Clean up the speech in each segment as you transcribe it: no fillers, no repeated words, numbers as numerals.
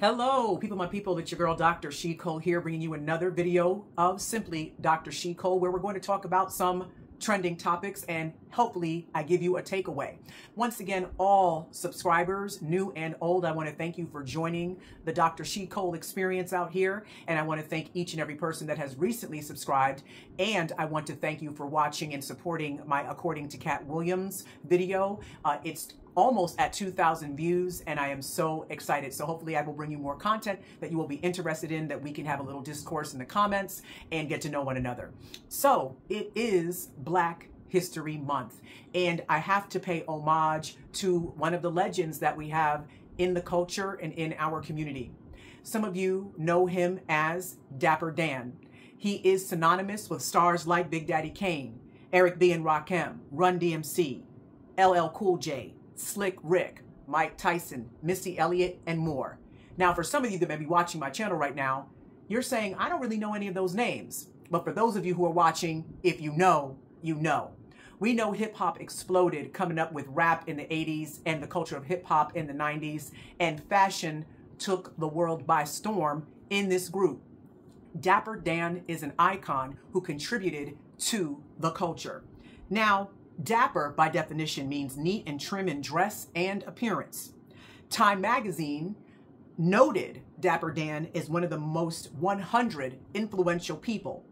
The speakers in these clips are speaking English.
Hello, people, my people. It's your girl, Dr.SheCole here, bringing you another video of Simply Dr.SheCole, where we're going to talk about some trending topics and hopefully I give you a takeaway. Once again, all subscribers, new and old, I want to thank you for joining the Dr.SheCole experience out here. And I want to thank each and every person that has recently subscribed. And I want to thank you for watching and supporting my According to Katt Williams video. It's almost at 2,000 views and I am so excited. So hopefully I will bring you more content that you will be interested in, that we can have a little discourse in the comments and get to know one another. So it is Black History Month and I have to pay homage to one of the legends that we have in the culture and in our community. Some of you know him as Dapper Dan. He is synonymous with stars like Big Daddy Kane, Eric B. and Rakim, Run DMC, LL Cool J, Slick Rick, Mike Tyson, Missy Elliott, and more. Now, for some of you that may be watching my channel right now, you're saying, I don't really know any of those names. But for those of you who are watching, if you know, you know. We know hip hop exploded coming up with rap in the 80s and the culture of hip hop in the 90s, and fashion took the world by storm in this group. Dapper Dan is an icon who contributed to the culture. Now, dapper, by definition, means neat and trim in dress and appearance. Time magazine noted Dapper Dan as one of the most 100 influential people.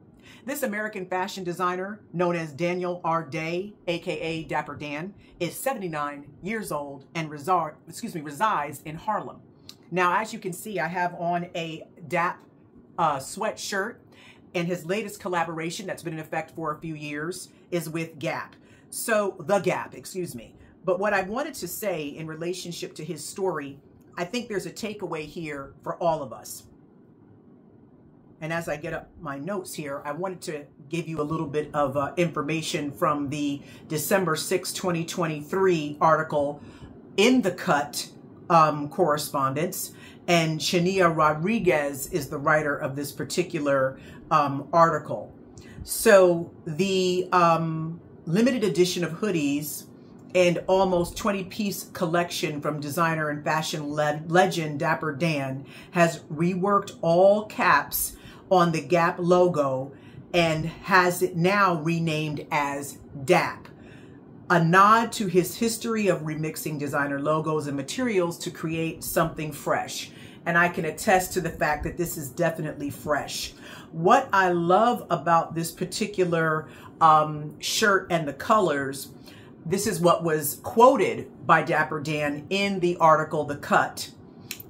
This American fashion designer, known as Daniel R. Day, aka Dapper Dan, is 79 years old and resides in Harlem. Now, as you can see, I have on a Dap sweatshirt, and his latest collaboration that's been in effect for a few years is with Gap. So, The Gap, excuse me. But what I wanted to say in relationship to his story, I think there's a takeaway here for all of us. And as I get up my notes here, I wanted to give you a little bit of information from the December 6, 2023 article in the Cut correspondence. And Chania Rodriguez is the writer of this particular article. So the limited edition of hoodies and almost 20-piece collection from designer and fashion legend Dapper Dan has reworked all caps on the Gap logo and has it now renamed as DAP, a nod to his history of remixing designer logos and materials to create something fresh. And I can attest to the fact that this is definitely fresh. What I love about this particular shirt and the colors, this is what was quoted by Dapper Dan in the article, The Cut.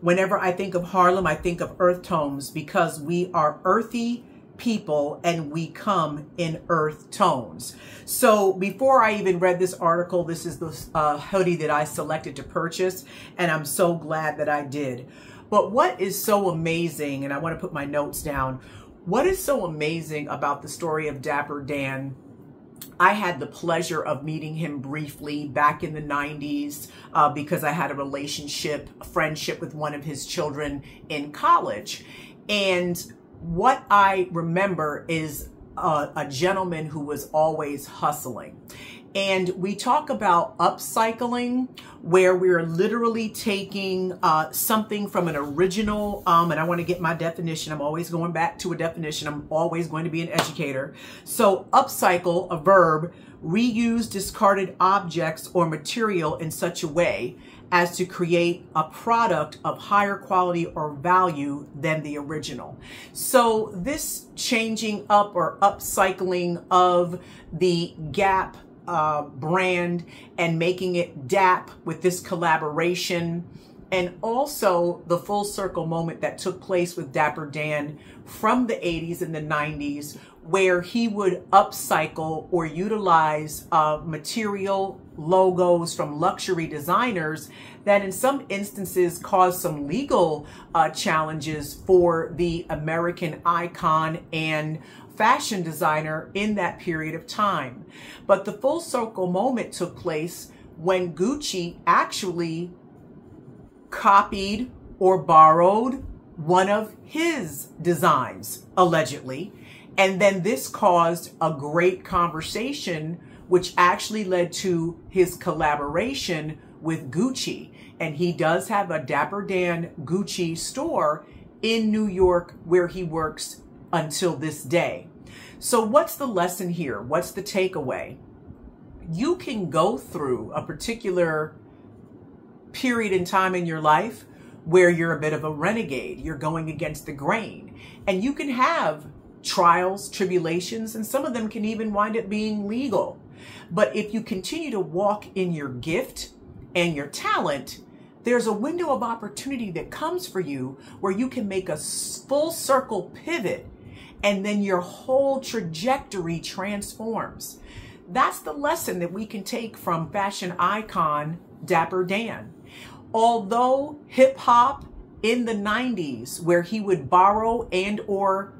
Whenever I think of Harlem, I think of earth tones because we are earthy people and we come in earth tones. So before I even read this article, this is the hoodie that I selected to purchase, and I'm so glad that I did. But what is so amazing, and I want to put my notes down, what is so amazing about the story of Dapper Dan? I had the pleasure of meeting him briefly back in the 90s because I had a friendship with one of his children in college. And what I remember is a gentleman who was always hustling. And we talk about upcycling, where we're literally taking something from an original, and I want to get my definition. I'm always going back to a definition. I'm always going to be an educator. So upcycle, a verb, reuse discarded objects or material in such a way as to create a product of higher quality or value than the original. So this changing up or upcycling of the Gap brand and making it DAP with this collaboration, and also the full circle moment that took place with Dapper Dan from the 80s and the 90s, where he would upcycle or utilize material logos from luxury designers that in some instances caused some legal challenges for the American icon and fashion designer in that period of time. But the full circle moment took place when Gucci actually copied or borrowed one of his designs, allegedly. And then this caused a great conversation, which actually led to his collaboration with Gucci. And he does have a Dapper Dan Gucci store in New York where he works until this day. So what's the lesson here? What's the takeaway? You can go through a particular period in time in your life where you're a bit of a renegade. You're going against the grain. And you can have trials, tribulations, and some of them can even wind up being legal. But if you continue to walk in your gift and your talent, there's a window of opportunity that comes for you where you can make a full circle pivot and then your whole trajectory transforms. That's the lesson that we can take from fashion icon Dapper Dan. Although hip hop in the 90s, where he would borrow and or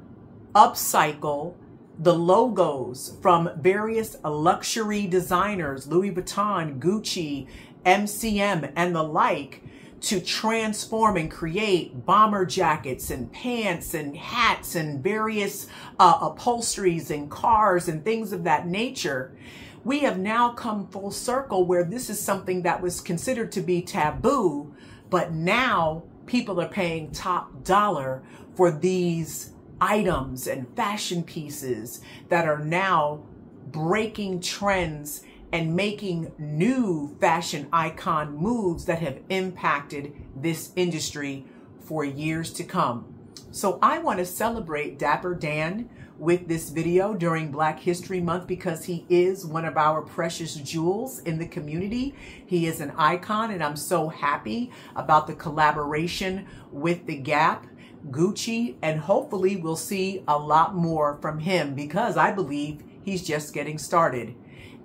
upcycle the logos from various luxury designers, Louis Vuitton, Gucci, MCM, and the like, to transform and create bomber jackets and pants and hats and various upholsteries and cars and things of that nature, we have now come full circle where this is something that was considered to be taboo, but now people are paying top dollar for these items and fashion pieces that are now breaking trends and making new fashion icon moves that have impacted this industry for years to come. So I want to celebrate Dapper Dan with this video during Black History Month because he is one of our precious jewels in the community. He is an icon, and I'm so happy about the collaboration with the Gap, Gucci, and hopefully we'll see a lot more from him because I believe he's just getting started.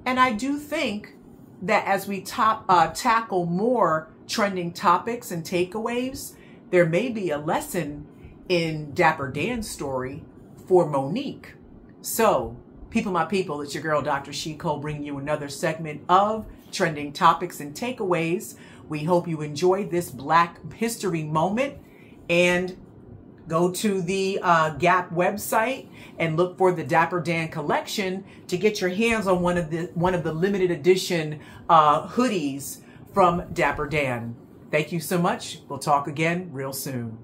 And I do think that as we tackle more trending topics and takeaways, there may be a lesson in Dapper Dan's story for Monique. So, people, my people, it's your girl, Dr.SheCole, bringing you another segment of trending topics and takeaways. We hope you enjoyed this Black History moment, and go to the Gap website and look for the Dapper Dan collection to get your hands on one of the limited edition hoodies from Dapper Dan. Thank you so much. We'll talk again real soon.